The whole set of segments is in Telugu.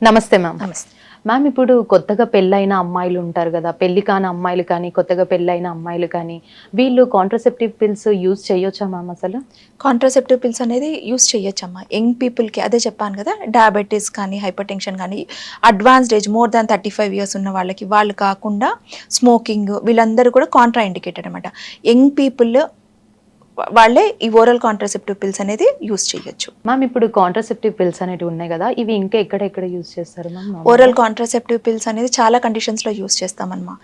నమస్తే మ్యామ్. నమస్తే. మ్యామ్ ఇప్పుడు కొత్తగా పెళ్ళైన అమ్మాయిలు ఉంటారు గదా! పెళ్లి కాని అమ్మాయిలు కానీ, కొత్తగా పెళ్ళైన అమ్మాయిలు కానీ, వీళ్ళు కాంట్రాసెప్టివ్ పిల్స్ యూజ్ చేయొచ్చా మ్యామ్ అసలు? కాంట్రాసెప్టివ్ పిల్స్ అనేది యూస్ చేయొచ్చమ్మా. యంగ్ పీపుల్‌కి అదే చెప్పాను కదా! డయాబెటిస్ కానీ, హైపర్ టెన్షన్ కానీ, advanced age more than 35 years ఉన్న వాళ్ళకి, వాళ్ళు కాకుండా స్మోకింగ్ వీళ్ళందరూ కూడా కాంట్రా ఇండికేటెడ్ అనమాట. యంగ్ పీపుల్ వాళ్ళే ఈ ఓరల్ కాంట్రాసెప్టివ్ పిల్స్ అనేది యూస్ చేయొచ్చు. మ్యామ్ ఇప్పుడు కాంట్రాసెప్టివ్ పిల్స్ అనేటివి ఉన్నాయి గదా! ఇవి ఇంకా ఎక్కడ యూజ్ చేస్తారు మ్యామ్ ఓరల్ నార్మల్‌గా? కాంట్రాసెప్టివ్ పిల్స్ అనేది చాలా కండిషన్స్‌లో యూస్ చేస్తామమ్మా.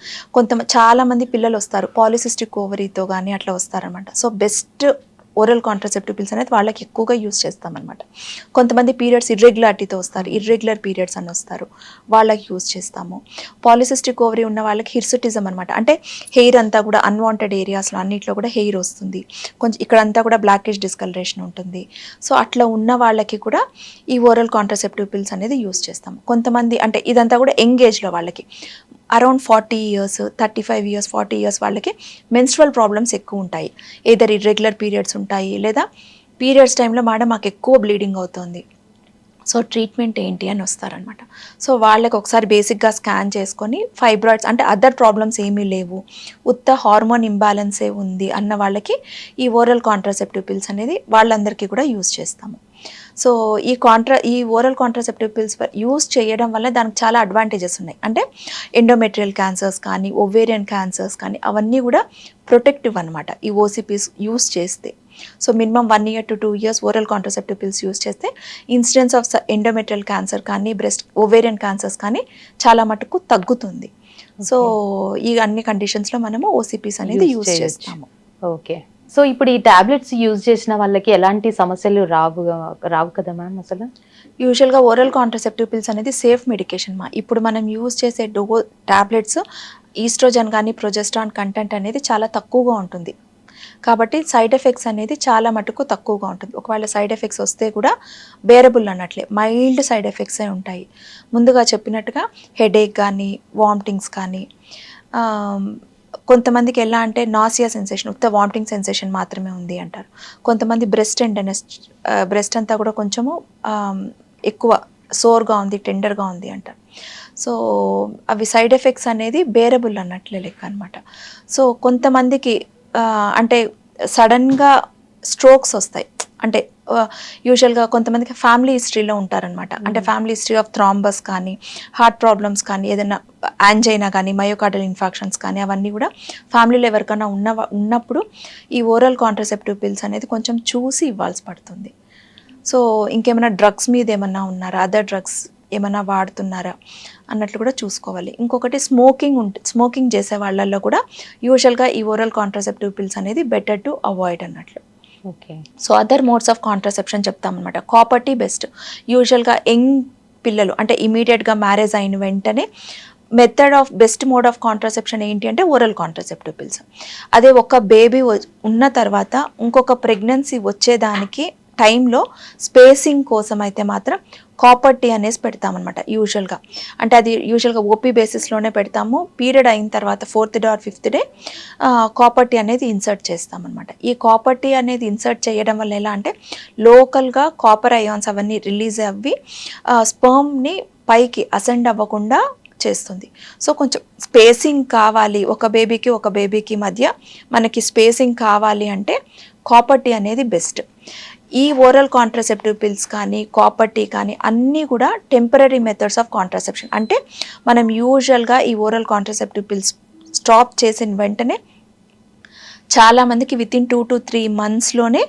చాలా మంది పిల్లలు వస్తారు. పాలిసిస్టిక్ ఓవరీతో గానీ అట్లా వస్తారనమాట. So, best oral contraceptive pills అనేది వాళ్ళకి ఎక్కువగా యూస్ చేస్తామన్నమాట. కొంతమంది పీరియడ్స్ ఇర్రెగ్యులారిటీతో వస్తారు. ఇర్రెగ్యులర్ పీరియడ్స్ అని వస్తారు. వాళ్ళకి యూస్ చేస్తాము. పాలిసిస్టిక్ ఓవరీ ఉన్న వాళ్ళకి హిర్సుటిజం అనమాట. అంటే హెయిర్ అంతా కూడా అన్వాంటెడ్ ఏరియాస్‌లో అన్నిట్లో కూడా హెయిర్ వస్తుంది. కొంచెం ఇక్కడంతా కూడా బ్లాకిష్ డిస్కలరేషన్ ఉంటుంది. సో, అట్లా ఉన్న వాళ్ళకి కూడా ఈ ఓరల్ కాంట్రాసెప్టివ్ పిల్స్ అనేది యూస్ చేస్తాము. కొంతమంది అంటే ఇదంతా కూడా యంగ్ ఏజ్‌లో వాళ్ళకి అరౌండ్ 40 ఇయర్స్, 35 ఇయర్స్, 40 ఇయర్స్ వాళ్ళకి మెన్స్ట్రువల్ ప్రాబ్లమ్స్ ఎక్కువ ఉంటాయి. ఏదర్ ఇర్రెగ్యులర్ పీరియడ్స్ ఉంటాయి, లేదా పీరియడ్స్ టైంలో మేడం మాకు ఎక్కువ బ్లీడింగ్ అవుతుంది, సో ట్రీట్మెంట్ ఏంటి అని వస్తారనమాట. సో వాళ్ళకి ఒకసారి బేసిక్గా స్కాన్ చేసుకొని ఫైబ్రాయిడ్స్ అంటే అదర్ ప్రాబ్లమ్స్ ఏమీ లేవు, ఉత్త హార్మోన్ ఇంబ్యాలెన్సే ఉంది అన్న వాళ్ళకి ఈ ఓరల్ కాంట్రాసెప్టివ్ పిల్స్ అనేది వాళ్ళందరికీ కూడా యూస్ చేస్తాము. సో ఈ ఓరల్ కాంట్రాసెప్టివ్ పిల్స్ యూస్ చేయడం వల్ల దానికి చాలా అడ్వాంటేజెస్ ఉన్నాయి. అంటే ఎండోమెట్రియల్ క్యాన్సర్స్ కానీ, ఒవేరియన్ క్యాన్సర్స్ కానీ అవన్నీ కూడా ప్రొటెక్టివ్ అనమాట ఈ ఓసీపీస్ యూస్ చేస్తే. So minimum 1 year to 2 years oral contraceptive pills use చేస్తే ఇన్సిడెన్స్ ఆఫ్ ఎండోమెట్రియల్ క్యాన్సర్ కానీ, బ్రెస్ట్ ఓవేరియన్ క్యాన్సర్స్ కానీ చాలా మటుకు తగ్గుతుంది. సో ఈ అన్ని కండిషన్స్లో మనము ఓసీపీస్ అనేది యూస్ చేస్తాము. ఓకే. సో ఇప్పుడు ఈ టాబ్లెట్స్ యూజ్ చేసిన వాళ్ళకి ఎలాంటి సమస్యలు రావు కదా మ్యామ్ అసలు? యూజువల్గా ఓరల్ కాంట్రాసెప్టివ్ పిల్స్ అనేది సేఫ్ మెడికేషన్ మా. ఇప్పుడు మనం యూజ్ చేసే టాబ్లెట్స్ ఈస్ట్రోజన్ కానీ, ప్రొజెస్ట్రాన్ కంటెంట్ అనేది చాలా తక్కువగా ఉంటుంది. కాబట్టి సైడ్ ఎఫెక్ట్స్ అనేది చాలా మటుకు తక్కువగా ఉంటుంది. ఒకవేళ సైడ్ ఎఫెక్ట్స్ వస్తే కూడా బేరబుల్ అన్నట్లే, మైల్డ్ సైడ్ ఎఫెక్ట్సే ఉంటాయి. ముందుగా చెప్పినట్టుగా హెడేక్ కానీ, వామిటింగ్స్ కానీ, కొంతమందికి ఎలా అంటే నాసియా సెన్సేషన్, ఉత్త వామిటింగ్ సెన్సేషన్ మాత్రమే ఉంది అంటారు. కొంతమంది బ్రెస్ట్ టెండర్నెస్, బ్రెస్ట్ అంతా కూడా కొంచెము ఎక్కువ సోర్గా ఉంది, టెండర్గా ఉంది అంటారు. సో అవి సైడ్ ఎఫెక్ట్స్ అనేది బేరబుల్ అన్నట్లే లెక్క అనమాట. సో కొంతమందికి అంటే సడన్గా స్ట్రోక్స్ వస్తాయి. అంటే యూజువల్గా కొంతమందికి ఫ్యామిలీ హిస్టరీలో ఉంటారనమాట. అంటే ఫ్యామిలీ హిస్టరీ ఆఫ్ థ్రాంబస్ కానీ, హార్ట్ ప్రాబ్లమ్స్ కానీ, ఏదైనా యాంజైనా కానీ, మయోకార్డియల్ ఇన్ఫాక్షన్స్ కానీ అవన్నీ కూడా ఫ్యామిలీలో ఎవరికైనా ఉన్నప్పుడు ఈ ఓరల్ కాంట్రాసెప్టివ్ పిల్స్ అనేది కొంచెం చూసి ఇవ్వాల్సి పడుతుంది. సో ఇంకేమైనా డ్రగ్స్ మీద ఏమన్నా ఉన్నారా, అదర్ డ్రగ్స్ ఏమైనా వాడుతున్నారా అన్నట్లు కూడా చూసుకోవాలి. ఇంకొకటి స్మోకింగ్ చేసే వాళ్ళల్లో కూడా యూజువల్గా ఈ ఓరల్ కాంట్రాసెప్టివ్ పిల్స్ అనేది బెటర్ టు అవాయిడ్ అన్నట్లు. Okay. So other modes of contraception చెప్తామన్నమాట. Copper T best. యూజువల్గా యంగ్ పిల్లలు అంటే ఇమీడియట్గా మ్యారేజ్ అయిన వెంటనే బెస్ట్ మోడ్ ఆఫ్ కాంట్రాసెప్షన్ ఏంటి అంటే ఓరల్ కాంట్రాసెప్టివ్ పిల్స్. అదే ఒక బేబీ ఉన్న తర్వాత ఇంకొక ప్రెగ్నెన్సీ వచ్చేదానికి టైంలో స్పేసింగ్ కోసం అయితే మాత్రం కాపర్ టీ అనేసి పెడతామన్నమాట యూజువల్గా. అంటే అది యూజువల్గా ఓపీ బేసిస్లోనే పెడతాము. పీరియడ్ అయిన తర్వాత 4th day or 5th day copper tea అనేది ఇన్సర్ట్ చేస్తామన్నమాట. ఈ కాపర్ టీ అనేది ఇన్సర్ట్ చేయడం వల్ల ఎలా అంటే లోకల్గా కాపర్ అయాన్స్ అవన్నీ రిలీజ్ అవ్వి స్పర్మ్ని పైకి అసెండ్ అవ్వకుండా చేస్తుంది. సో కొంచెం స్పేసింగ్ కావాలి, ఒక బేబీకి మధ్య మనకి స్పేసింగ్ కావాలి అంటే కాపర్ టీ అనేది బెస్ట్. ఈ ఓరల్ కాంట్రాసెప్టివ్ పిల్స్ కానీ, కాపర్ టీ కానీ అన్నీ కూడా టెంపరరీ మెథడ్స్ ఆఫ్ కాంట్రాసెప్షన్. అంటే మనం యూజువల్గా ఈ ఓరల్ కాంట్రాసెప్టివ్ పిల్స్ స్టాప్ చేసిన వెంటనే చాలామందికి వితిన్ 2 to 3 monthsలోనే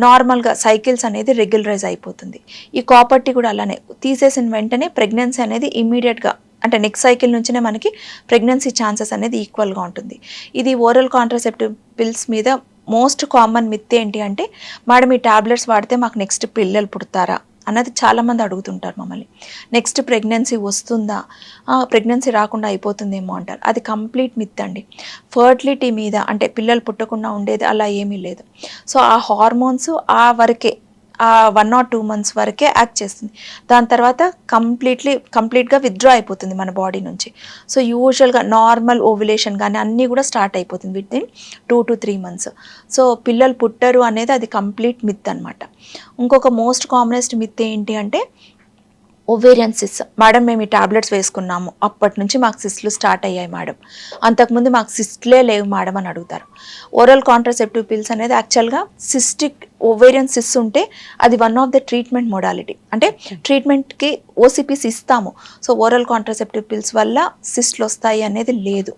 నార్మల్గా సైకిల్స్ అనేది రెగ్యులరైజ్ అయిపోతుంది. ఈ కాపర్ టీ కూడా అలానే తీసేసిన వెంటనే ప్రెగ్నెన్సీ అనేది ఇమీడియట్గా అంటే నెక్స్ట్ సైకిల్ నుంచినే మనకి ప్రెగ్నెన్సీ ఛాన్సెస్ అనేది ఈక్వల్గా ఉంటుంది. ఇది ఓరల్ కాంట్రాసెప్టివ్ పిల్స్ మీద మోస్ట్ కామన్ మిత్ ఏంటి అంటే మేడం ఈ టాబ్లెట్స్ వాడితే మాకు నెక్స్ట్ పిల్లలు పుడతారా అన్నది చాలామంది అడుగుతుంటారు మమ్మల్ని. నెక్స్ట్ ప్రెగ్నెన్సీ వస్తుందా, ప్రెగ్నెన్సీ రాకుండా అయిపోతుందేమో అంటారు. అది కంప్లీట్ మిత్ అండి. ఫర్టిలిటీ మీద అంటే పిల్లలు పుట్టకుండా ఉండేది అలా ఏమీ లేదు. సో ఆ హార్మోన్స్ ఆ వరకే 1 or 2 months వరకే యాక్ట్ చేస్తుంది. దాని తర్వాత కంప్లీట్గా విత్డ్రా అయిపోతుంది మన బాడీ నుంచి. సో యూజువల్గా నార్మల్ ఓవ్యులేషన్ కానీ అన్నీ కూడా స్టార్ట్ అయిపోతుంది వితిన్ 2 to 3 months. సో పిల్లలు పుట్టరు అనేది అది కంప్లీట్ మిత్ అనమాట. ఇంకొక మోస్ట్ కామనెస్ట్ మిత్ ఏంటి అంటే ఓవేరియన్ సిస్ మేడం మేము ఈ టాబ్లెట్స్ వేసుకున్నాము, అప్పటి నుంచి మాకు సిస్ట్లు స్టార్ట్ అయ్యాయి మేడం, అంతకుముందు మాకు సిస్ట్లే లేవు మేడం అని అడుగుతారు. ఓరల్ కాంట్రాసెప్టివ్ పిల్స్ అనేది యాక్చువల్గా సిస్టిక్ ఓవేరియన్ సిస్ ఉంటే అది one of the treatment modality. అంటే ట్రీట్మెంట్కి ఓసిపిస్ ఇస్తాము. సో ఓరల్ కాంట్రాసెప్టివ్ పిల్స్ వల్ల సిస్ట్లు వస్తాయి అనేది లేదు,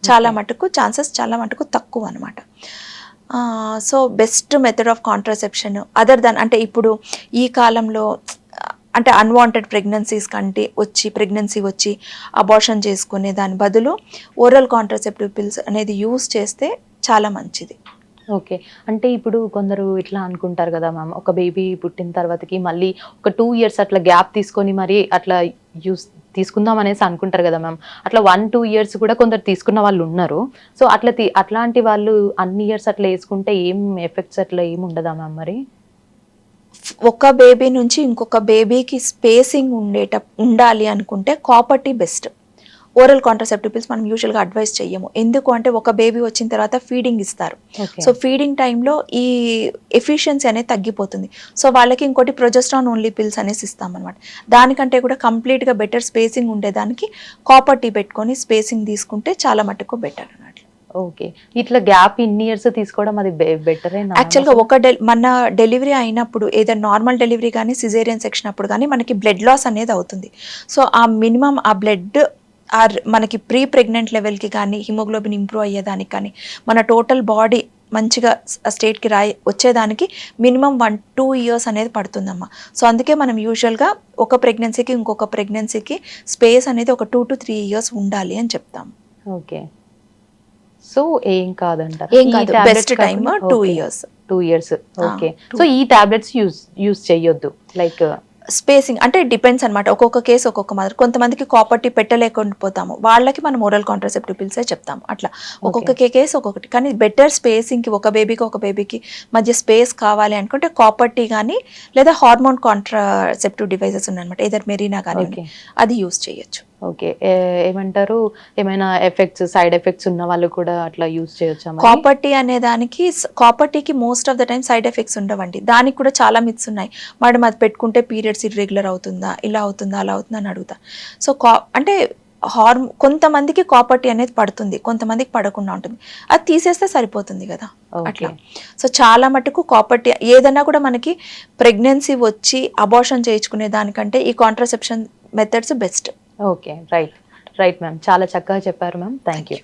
చాలా మటుకు ఛాన్సెస్ చాలా మటుకు తక్కువ అనమాట. So best method of contraception other than అంటే ఇప్పుడు ఈ కాలంలో అంటే అన్వాంటెడ్ ప్రెగ్నెన్సీస్ కంటే ప్రెగ్నెన్సీ వచ్చి అబార్షన్ చేసుకునే దాని బదులు ఓరల్ కాంట్రాసెప్టివ్ పిల్స్ అనేది యూస్ చేస్తే చాలా మంచిది. ఓకే. అంటే ఇప్పుడు కొందరు ఇట్లా అనుకుంటారు కదా మ్యామ్, ఒక బేబీ పుట్టిన తర్వాతకి మళ్ళీ ఒక 2 years అట్లా గ్యాప్ తీసుకొని మరి అట్లా తీసుకుందాం అనేసి అనుకుంటారు కదా మ్యామ్. అట్లా 1-2 years కూడా కొందరు తీసుకున్న వాళ్ళు ఉన్నారు. సో అట్లాంటి వాళ్ళు అన్ని ఇయర్స్ అట్లా వేసుకుంటే ఏం ఎఫెక్ట్స్ అట్లా ఏమి ఉండదా మ్యామ్ మరి? ఒక బేబీ నుంచి ఇంకొక బేబీకి స్పేసింగ్ ఉండాలి అనుకుంటే copper T best. Oral contraceptive pills మనం యూజువల్గా అడ్వైస్ చెయ్యము. ఎందుకు అంటే ఒక బేబీ వచ్చిన తర్వాత ఫీడింగ్ ఇస్తారు. సో ఫీడింగ్ టైంలో ఈ ఎఫిషియన్సీ అనేది తగ్గిపోతుంది. సో వాళ్ళకి ఇంకోటి ప్రొజెస్ట్రాన్ ఓన్లీ పిల్స్ అనేసి ఇస్తామన్నమాట. దానికంటే కూడా కంప్లీట్గా బెటర్ స్పేసింగ్ ఉండేదానికి కాపర్ టీ పెట్టుకొని స్పేసింగ్ తీసుకుంటే చాలా మటుకు బెటర్ అన్నమాట. ఓకే. ఇట్లా గ్యాప్ ఇన్ని ఇయర్స్ తీసుకోవడం అది బెటరేనా? యాక్చువల్గా మన డెలివరీ అయినప్పుడు ఏదైనా నార్మల్ డెలివరీ కానీ సిజేరియన్ సెక్షన్ అప్పుడు కానీ మనకి బ్లడ్ లాస్ అనేది అవుతుంది. సో ఆ మినిమం ఆ బ్లడ్ మనకి ప్రీ ప్రెగ్నెంట్ లెవెల్కి కానీ హిమోగ్లోబిన్ ఇంప్రూవ్ అయ్యేదానికి కానీ మన టోటల్ బాడీ మంచిగా స్టేట్కి వచ్చేదానికి మినిమం 1-2 years అనేది పడుతుందమ్మా. సో అందుకే మనం యూజువల్గా ఒక ప్రెగ్నెన్సీకి ఇంకొక ప్రెగ్నెన్సీకి స్పేస్ అనేది ఒక 2-3 years ఉండాలి అని చెప్తాం. ఓకే. సో ఏం కాదంటారు? ఏం కాదు, best time 2 years. 2 years. Okay. So ఈ టాబ్లెట్స్ యూజ్ చేయొద్దు లైక్ స్పేసింగ్ అంటే డిపెండ్స్ అనమాట. ఒక్కొక్క కేసు ఒక్కొక్క మాదిరి. కొంతమందికి కాపర్ టీ పెట్టలేకుండా పోతాము, వాళ్ళకి మనం ఓరల్ కాంట్రాసెప్టివ్ పిల్సే చెప్తాము. అట్లా ఒక్కొక్క కేసు ఒక్కొక్కటి. కానీ బెటర్ స్పేసింగ్కి ఒక బేబీకి మధ్య స్పేస్ కావాలి అనుకుంటే కాపర్ టీ కానీ లేదా హార్మోన్ కాంట్రాసెప్టివ్ డివైజెస్ ఉన్నాయన్నమాట, ఏదర్ మెరీనా కానీ అది యూస్ చేయొచ్చు. ఓకే. ఏమంటారు, ఏమైనా సైడ్ ఎఫెక్ట్స్ ఉన్న వాళ్ళు కూడా అట్లా యూజ్ చేయొచ్చా? కాపర్ టీ అనే దానికి కాపర్ టీకి most of the time side effects ఉండవండి. దానికి కూడా చాలా మిత్స్ ఉన్నాయి. మేడం అది పెట్టుకుంటే పీరియడ్స్ ఇర్రెగ్యులర్ అవుతుందా, ఇలా అవుతుందా, అలా అవుతుందా అని అడుగుతా. సో అంటే కొంతమందికి కాపర్ టీ అనేది పడుతుంది, కొంతమందికి పడకుండా ఉంటుంది. అది తీసేస్తే సరిపోతుంది కదా అట్లా. సో చాలా మటుకు కాపర్ టీ ఏదన్నా కూడా మనకి ప్రెగ్నెన్సీ వచ్చి అబార్షన్ చేయించుకునే దానికంటే ఈ contraception methods best. Okay. Right ma'am. చాలా చక్కగా చెప్పారు మ్యామ్. Thank you.